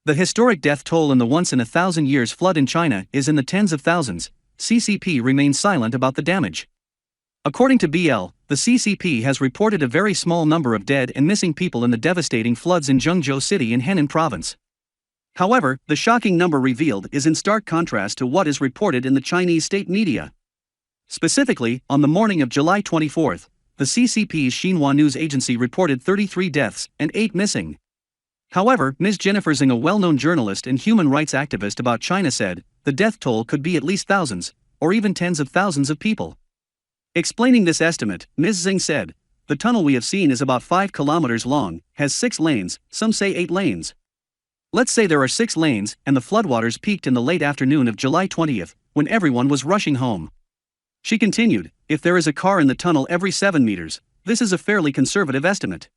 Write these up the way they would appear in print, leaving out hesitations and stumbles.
The historic death toll in the once-in-a-thousand-years flood in China is in the tens of thousands. CCP remains silent about the damage. According to BL, the CCP has reported a very small number of dead and missing people in the devastating floods in Zhengzhou City in Henan Province. However, the shocking number revealed is in stark contrast to what is reported in the Chinese state media. Specifically, on the morning of July 24, the CCP's Xinhua news agency reported 33 deaths and 8 missing. However, Ms. Jennifer Zhang, a well-known journalist and human rights activist about China, said the death toll could be at least thousands, or even tens of thousands of people. Explaining this estimate, Ms. Zhang said, "The tunnel we have seen is about 5 kilometers long, has 6 lanes, some say 8 lanes. Let's say there are 6 lanes, and the floodwaters peaked in the late afternoon of July 20th, when everyone was rushing home." She continued, "If there is a car in the tunnel every 7 meters, this is a fairly conservative estimate.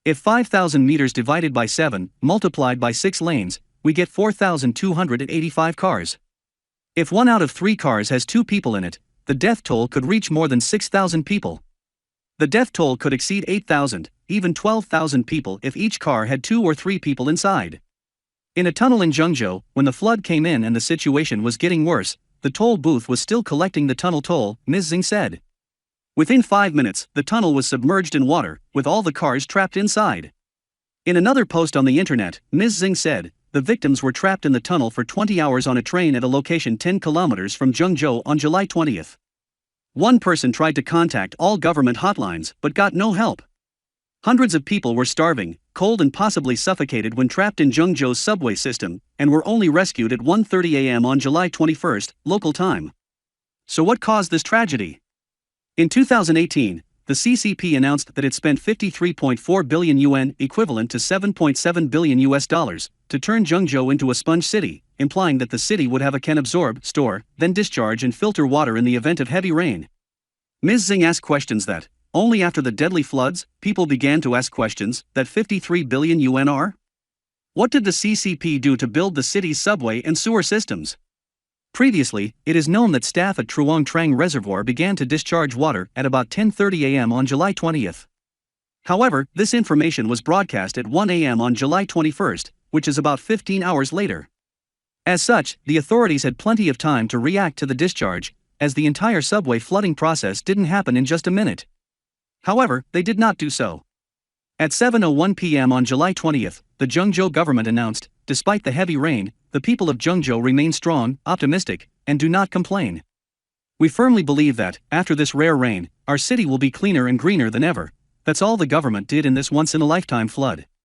If 5,000 meters divided by 7, multiplied by 6 lanes, we get 4,285 cars. If 1 out of 3 cars has 2 people in it, the death toll could reach more than 6,000 people. The death toll could exceed 8,000, even 12,000 people if each car had 2 or 3 people inside." In a tunnel in Zhengzhou, when the flood came in and the situation was getting worse, the toll booth was still collecting the tunnel toll, Ms. Zhang said. Within 5 minutes, the tunnel was submerged in water, with all the cars trapped inside. In another post on the internet, Ms. Zhang said, "The victims were trapped in the tunnel for 20 hours on a train at a location 10 kilometers from Zhengzhou on July 20th. One person tried to contact all government hotlines but got no help. Hundreds of people were starving, cold and possibly suffocated when trapped in Zhengzhou's subway system, and were only rescued at 1:30 a.m. on July 21st, local time." So what caused this tragedy? In 2018, the CCP announced that it spent 53.4 billion yuan, equivalent to $7.7 billion US, to turn Zhengzhou into a sponge city, implying that the city would have a can absorb, store, then discharge and filter water in the event of heavy rain. Ms. Zhang asked questions that, only after the deadly floods, people began to ask questions that 53 billion yuan are? What did the CCP do to build the city's subway and sewer systems? Previously, it is known that staff at Truong Trang Reservoir began to discharge water at about 10:30 a.m. on July 20th. However, this information was broadcast at 1 a.m. on July 21st, which is about 15 hours later. As such, the authorities had plenty of time to react to the discharge, as the entire subway flooding process didn't happen in just a minute. However, they did not do so. At 7:01 p.m. on July 20th, the Zhengzhou government announced, despite the heavy rain, the people of Zhengzhou remain strong, optimistic, and do not complain. "We firmly believe that, after this rare rain, our city will be cleaner and greener than ever." That's all the government did in this once-in-a-lifetime flood.